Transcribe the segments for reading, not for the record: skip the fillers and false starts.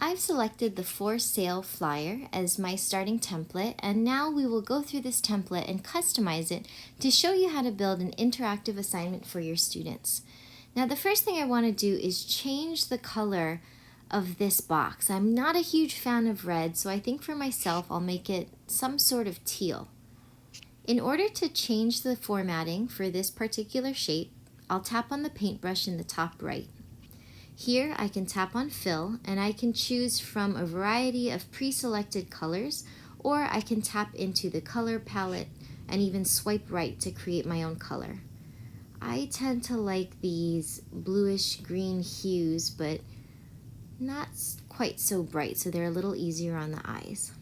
I've selected the for sale flyer as my starting template, and now we will go through this template and customize it to show you how to build an interactive assignment for your students. Now, the first thing I want to do is change the color of this box. I'm not a huge fan of red, so I think for myself I'll make it some sort of teal. In order to change the formatting for this particular shape, I'll tap on the paintbrush in the top right. Here I can tap on fill and I can choose from a variety of pre-selected colors, or I can tap into the color palette and even swipe right to create my own color. I tend to like these bluish green hues, but not quite so bright, so they're a little easier on the eyes.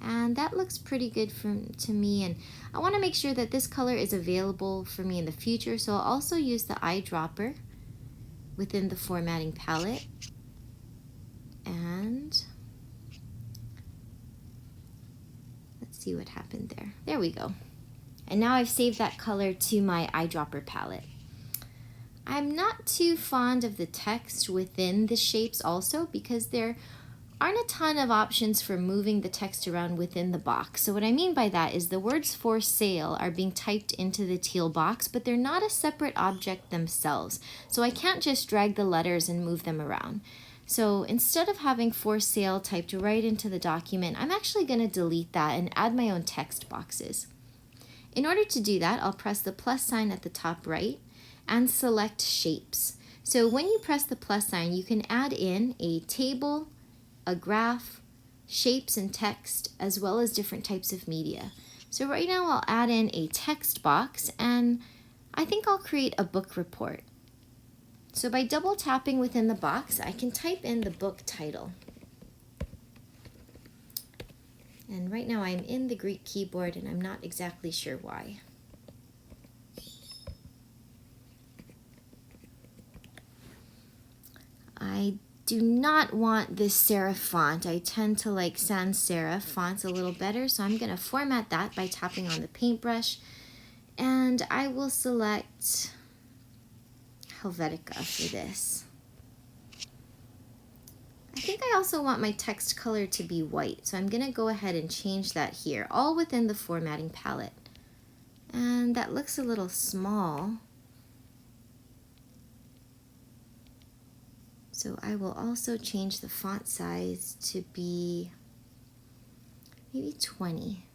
And that looks pretty good to me, and I want to make sure that this color is available for me in the future, so I'll also use the eyedropper within the formatting palette, and let's see what happened there. There we go. And now I've saved that color to my eyedropper palette. I'm not too fond of the text within the shapes also, because there aren't a ton of options for moving the text around within the box. So what I mean by that is the words for sale are being typed into the teal box, but they're not a separate object themselves. So I can't just drag the letters and move them around. So instead of having for sale typed right into the document, I'm actually going to delete that and add my own text boxes. In order to do that, I'll press the plus sign at the top right and select shapes. So when you press the plus sign, you can add in a table, a graph, shapes and text, as well as different types of media. So right now I'll add in a text box, and I think I'll create a book report. So by double tapping within the box, I can type in the book title. And right now I'm in the Greek keyboard and I'm not exactly sure why. I do not want this serif font. I tend to like sans serif fonts a little better, so I'm going to format that by tapping on the paintbrush, and I will select Helvetica for this. I think I also want my text color to be white, so I'm going to go ahead and change that here, all within the formatting palette. And that looks a little small. So I will also change the font size to be maybe 20.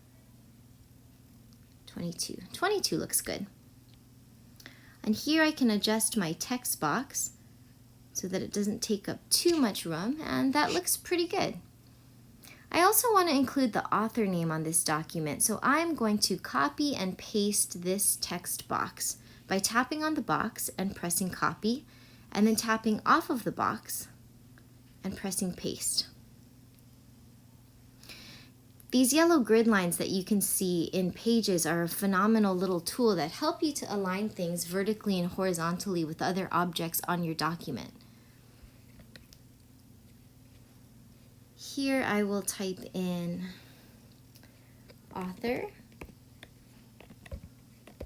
22. 22 looks good. And here I can adjust my text box so that it doesn't take up too much room, and that looks pretty good. I also want to include the author name on this document, so I'm going to copy and paste this text box by tapping on the box and pressing copy, and then tapping off of the box and pressing paste. These yellow grid lines that you can see in Pages are a phenomenal little tool that help you to align things vertically and horizontally with other objects on your document. Here I will type in author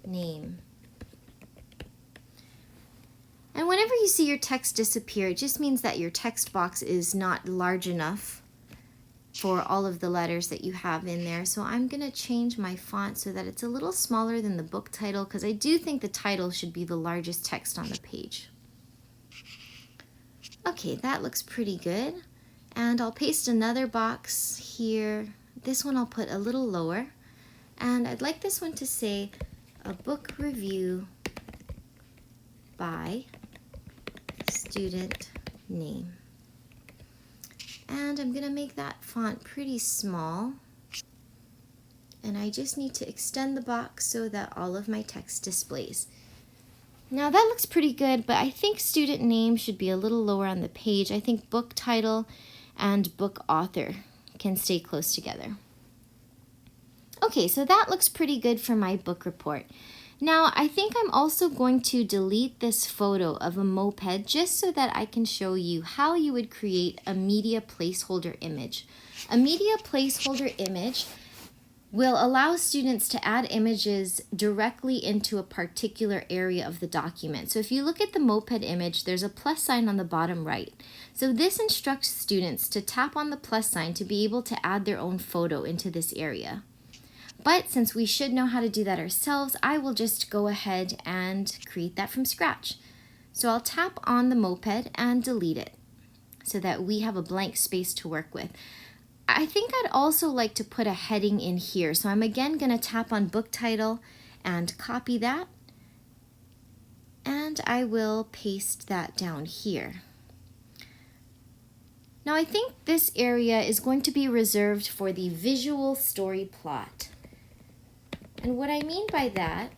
name. And whenever you see your text disappear, it just means that your text box is not large enough for all of the letters that you have in there. So I'm going to change my font so that it's a little smaller than the book title, because I do think the title should be the largest text on the page. Okay, that looks pretty good. And I'll paste another box here. This one I'll put a little lower. And I'd like this one to say a book review by student name. And I'm going to make that font pretty small. And I just need to extend the box so that all of my text displays. Now that looks pretty good, but I think student name should be a little lower on the page. I think book title and book author can stay close together. Okay, so that looks pretty good for my book report. Now, I think I'm also going to delete this photo of a moped just so that I can show you how you would create a media placeholder image. A media placeholder image will allow students to add images directly into a particular area of the document. So if you look at the moped image, there's a plus sign on the bottom right. So this instructs students to tap on the plus sign to be able to add their own photo into this area. But since we should know how to do that ourselves, I will just go ahead and create that from scratch. So I'll tap on the moped and delete it so that we have a blank space to work with. I think I'd also like to put a heading in here. So I'm again going to tap on book title and copy that. And I will paste that down here. Now I think this area is going to be reserved for the visual story plot. And what I mean by that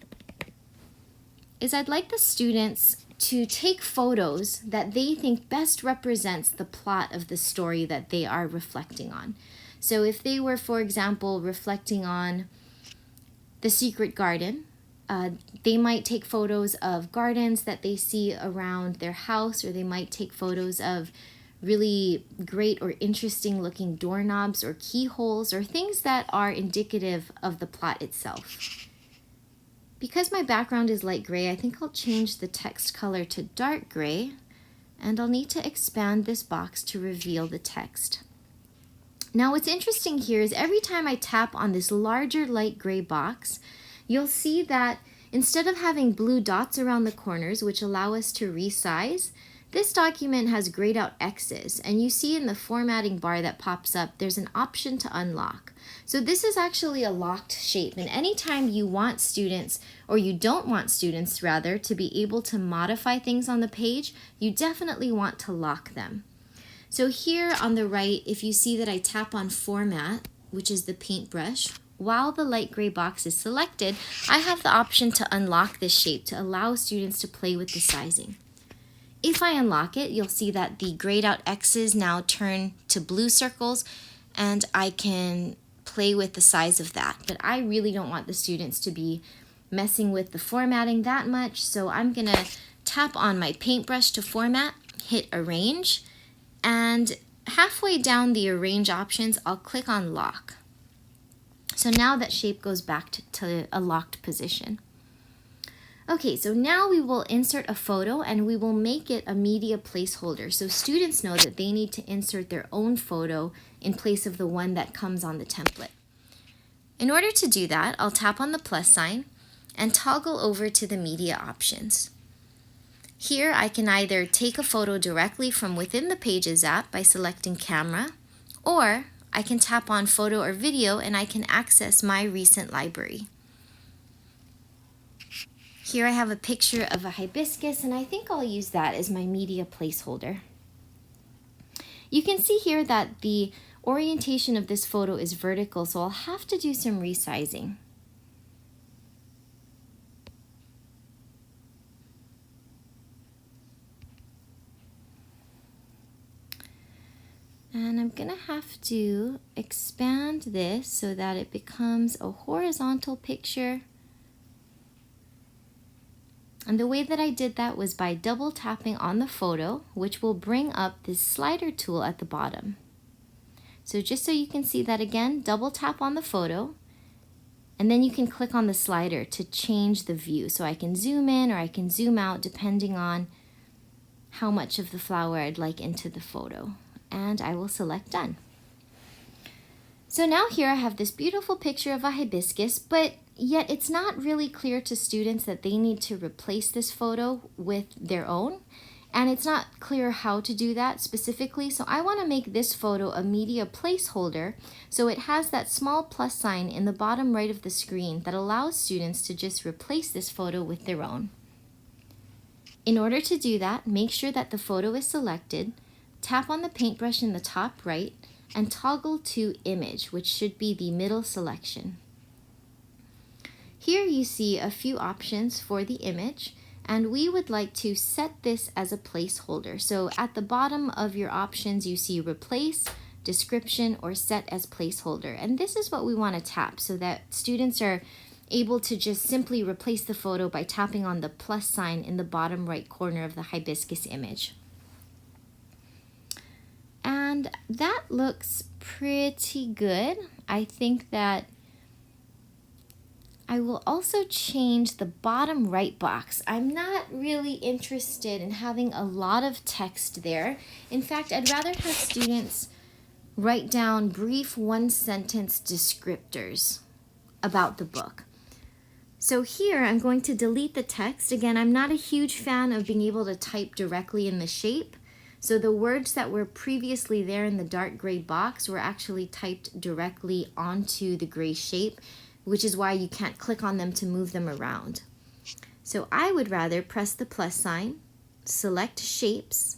is I'd like the students to take photos that they think best represents the plot of the story that they are reflecting on. So if they were, for example, reflecting on The Secret Garden, they might take photos of gardens that they see around their house, or they might take photos of really great or interesting looking doorknobs or keyholes or things that are indicative of the plot itself. Because my background is light gray, I think I'll change the text color to dark gray, and I'll need to expand this box to reveal the text. Now what's interesting here is every time I tap on this larger light gray box, you'll see that instead of having blue dots around the corners, which allow us to resize, this document has grayed out X's, and you see in the formatting bar that pops up, there's an option to unlock. So this is actually a locked shape, and anytime you want students, or you don't want students rather, to be able to modify things on the page, you definitely want to lock them. So here on the right, if you see that I tap on Format, which is the paintbrush, while the light gray box is selected, I have the option to unlock this shape to allow students to play with the sizing. If I unlock it, you'll see that the grayed out X's now turn to blue circles, and I can play with the size of that. But I really don't want the students to be messing with the formatting that much, so I'm gonna tap on my paintbrush to format, hit Arrange, and halfway down the Arrange options, I'll click on Lock. So now that shape goes back to a locked position. Okay, so now we will insert a photo and we will make it a media placeholder so students know that they need to insert their own photo in place of the one that comes on the template. In order to do that, I'll tap on the plus sign and toggle over to the media options. Here I can either take a photo directly from within the Pages app by selecting camera, or I can tap on photo or video and I can access my recent library. Here I have a picture of a hibiscus, and I think I'll use that as my media placeholder. You can see here that the orientation of this photo is vertical, so I'll have to do some resizing. And I'm gonna have to expand this so that it becomes a horizontal picture. And the way that I did that was by double tapping on the photo, which will bring up this slider tool at the bottom. So just so you can see that again, double tap on the photo, and then you can click on the slider to change the view. So I can zoom in or I can zoom out depending on how much of the flower I'd like into the photo. And I will select Done. So now here I have this beautiful picture of a hibiscus, but yet it's not really clear to students that they need to replace this photo with their own, and it's not clear how to do that specifically, so I want to make this photo a media placeholder so it has that small plus sign in the bottom right of the screen that allows students to just replace this photo with their own. In order to do that, make sure that the photo is selected, tap on the paintbrush in the top right, and toggle to Image, which should be the middle selection. Here you see a few options for the image, and we would like to set this as a placeholder. So at the bottom of your options, you see Replace, Description, or Set as Placeholder. And this is what we want to tap so that students are able to just simply replace the photo by tapping on the plus sign in the bottom right corner of the hibiscus image. And that looks pretty good. I think that I will also change the bottom right box. I'm not really interested in having a lot of text there. In fact, I'd rather have students write down brief one-sentence descriptors about the book. So here I'm going to delete the text. Again, I'm not a huge fan of being able to type directly in the shape. So the words that were previously there in the dark gray box were actually typed directly onto the gray shape, which is why you can't click on them to move them around. So I would rather press the plus sign, select shapes,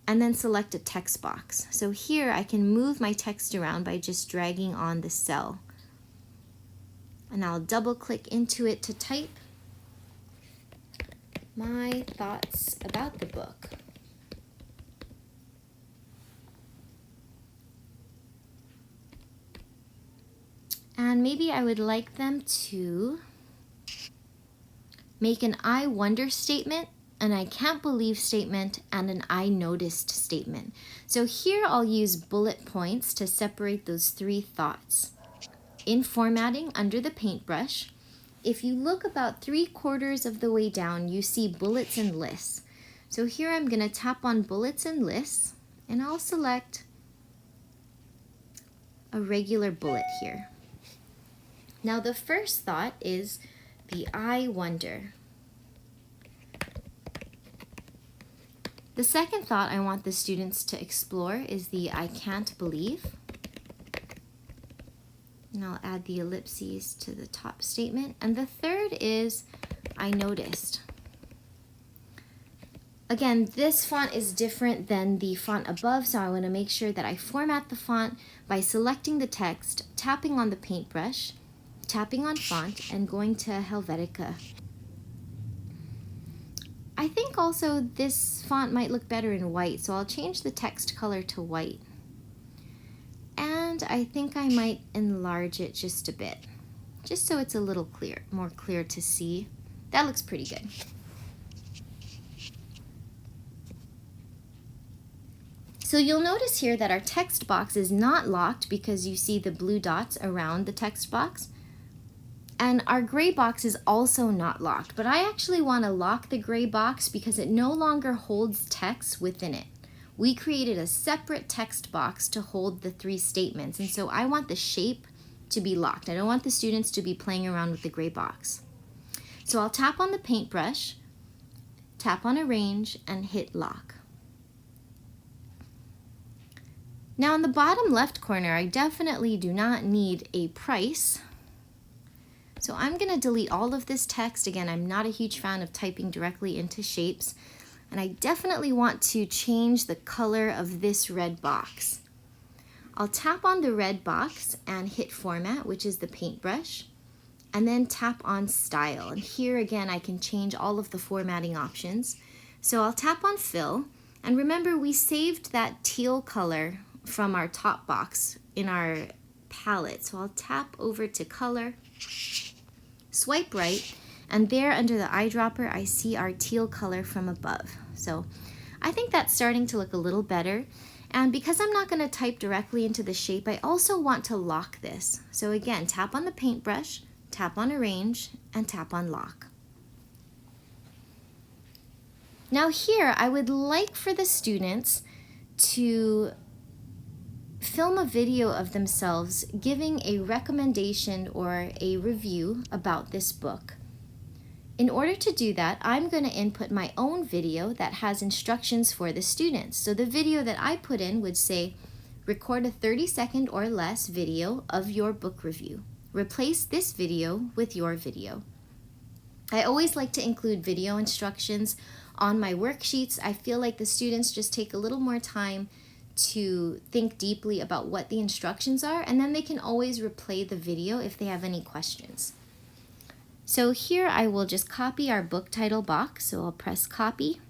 and then select a text box. So here I can move my text around by just dragging on the cell. And I'll double click into it to type my thoughts about the book. And maybe I would like them to make an I wonder statement, an I can't believe statement, and an I noticed statement. So here I'll use bullet points to separate those three thoughts. In formatting under the paintbrush, if you look about 3/4 of the way down, you see bullets and lists. So here I'm going to tap on bullets and lists, and I'll select a regular bullet here. Now the first thought is the I wonder. The second thought I want the students to explore is the I can't believe. And I'll add the ellipses to the top statement. And the third is I noticed. Again, this font is different than the font above, so I want to make sure that I format the font by selecting the text, tapping on the paintbrush, tapping on font, and going to Helvetica. I think also this font might look better in white, so I'll change the text color to white. And I think I might enlarge it just a bit, just so it's a little more clear to see. That looks pretty good. So you'll notice here that our text box is not locked because you see the blue dots around the text box. And our gray box is also not locked, but I actually want to lock the gray box because it no longer holds text within it. We created a separate text box to hold the three statements, and so I want the shape to be locked. I don't want the students to be playing around with the gray box. So I'll tap on the paintbrush, tap on Arrange, and hit Lock. Now in the bottom left corner, I definitely do not need a price. So I'm going to delete all of this text. Again, I'm not a huge fan of typing directly into shapes. And I definitely want to change the color of this red box. I'll tap on the red box and hit Format, which is the paintbrush, and then tap on Style. And here again, I can change all of the formatting options. So I'll tap on Fill. And remember, we saved that teal color from our top box in our palette. So I'll tap over to Color, swipe right, and there under the eyedropper, I see our teal color from above. So I think that's starting to look a little better. And because I'm not going to type directly into the shape, I also want to lock this. So again, tap on the paintbrush, tap on Arrange, and tap on Lock. Now here, I would like for the students to film a video of themselves giving a recommendation or a review about this book. In order to do that, I'm going to input my own video that has instructions for the students. So the video that I put in would say, record a 30-second or less video of your book review. Replace this video with your video. I always like to include video instructions on my worksheets. I feel like the students just take a little more time to think deeply about what the instructions are, and then they can always replay the video if they have any questions. So here I will just copy our book title box. So I'll press copy,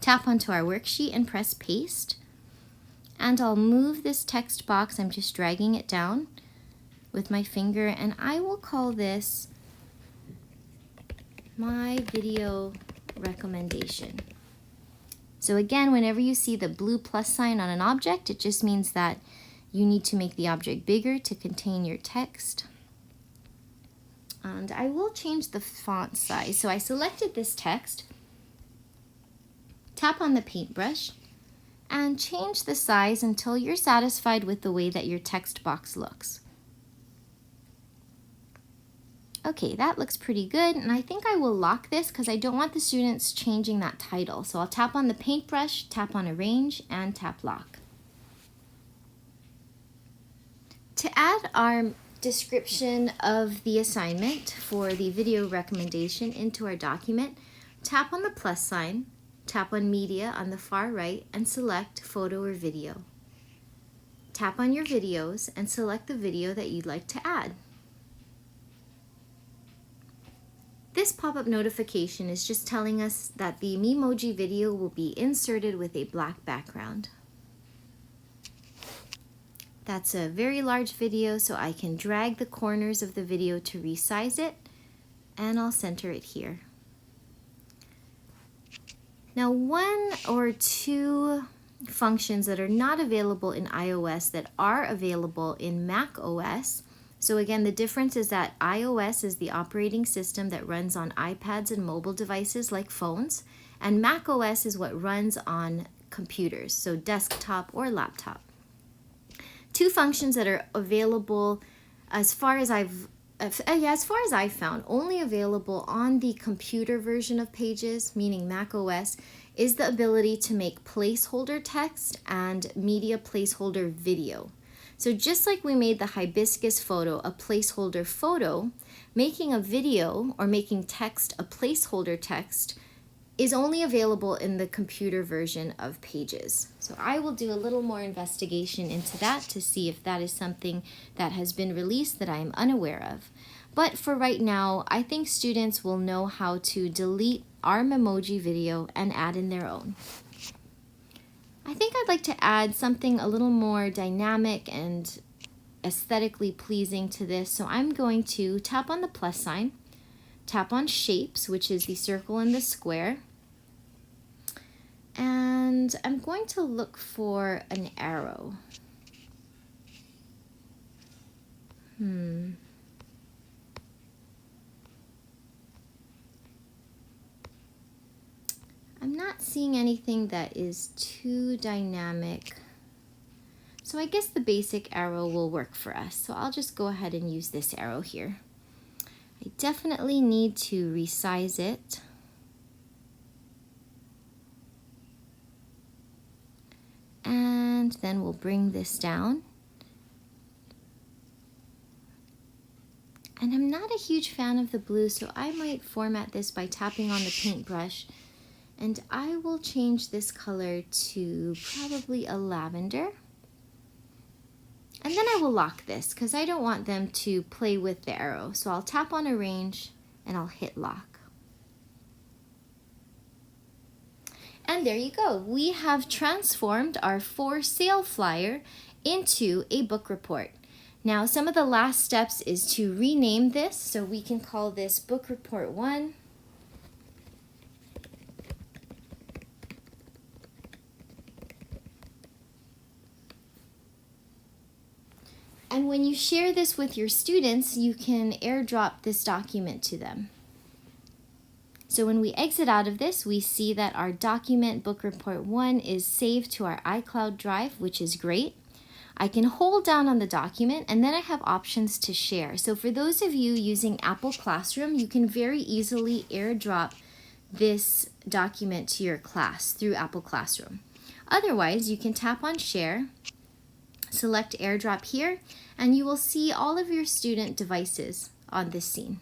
tap onto our worksheet and press paste. And I'll move this text box, I'm just dragging it down with my finger, and I will call this my video recommendation. So again, whenever you see the blue plus sign on an object, it just means that you need to make the object bigger to contain your text. And I will change the font size. So I selected this text, tap on the paintbrush, and change the size until you're satisfied with the way that your text box looks. Okay, that looks pretty good, and I think I will lock this because I don't want the students changing that title. So I'll tap on the paintbrush, tap on Arrange, and tap Lock. To add our description of the assignment for the video recommendation into our document, tap on the plus sign, tap on Media on the far right, and select Photo or Video. Tap on your videos and select the video that you'd like to add. This pop-up notification is just telling us that the Memoji video will be inserted with a black background. That's a very large video, so I can drag the corners of the video to resize it, and I'll center it here. Now, one or two functions that are not available in iOS that are available in Mac OS. So again, the difference is that iOS is the operating system that runs on iPads and mobile devices like phones, and Mac OS is what runs on computers, so desktop or laptop. Two functions that are available as far as I've found, only available on the computer version of Pages, meaning Mac OS, is the ability to make placeholder text and media placeholder video. So just like we made the hibiscus photo a placeholder photo, making a video or making text a placeholder text is only available in the computer version of Pages. So I will do a little more investigation into that to see if that is something that has been released that I am unaware of. But for right now, I think students will know how to delete our Memoji video and add in their own. I think I'd like to add something a little more dynamic and aesthetically pleasing to this. So I'm going to tap on the plus sign, tap on Shapes, which is the circle and the square, and I'm going to look for an arrow. I'm not seeing anything that is too dynamic. So I guess the basic arrow will work for us. So I'll just go ahead and use this arrow here. I definitely need to resize it. And then we'll bring this down. And I'm not a huge fan of the blue, so I might format this by tapping on the paintbrush. And I will change this color to probably a lavender. And then I will lock this because I don't want them to play with the arrow. So I'll tap on Arrange and I'll hit Lock. And there you go. We have transformed our for sale flyer into a book report. Now, some of the last steps is to rename this. So we can call this Book Report 1. And when you share this with your students, you can airdrop this document to them. So when we exit out of this, we see that our document Book Report 1 is saved to our iCloud Drive, which is great. I can hold down on the document and then I have options to share. So for those of you using Apple Classroom, you can very easily airdrop this document to your class through Apple Classroom. Otherwise, you can tap on Share, select AirDrop here, and you will see all of your student devices on this scene.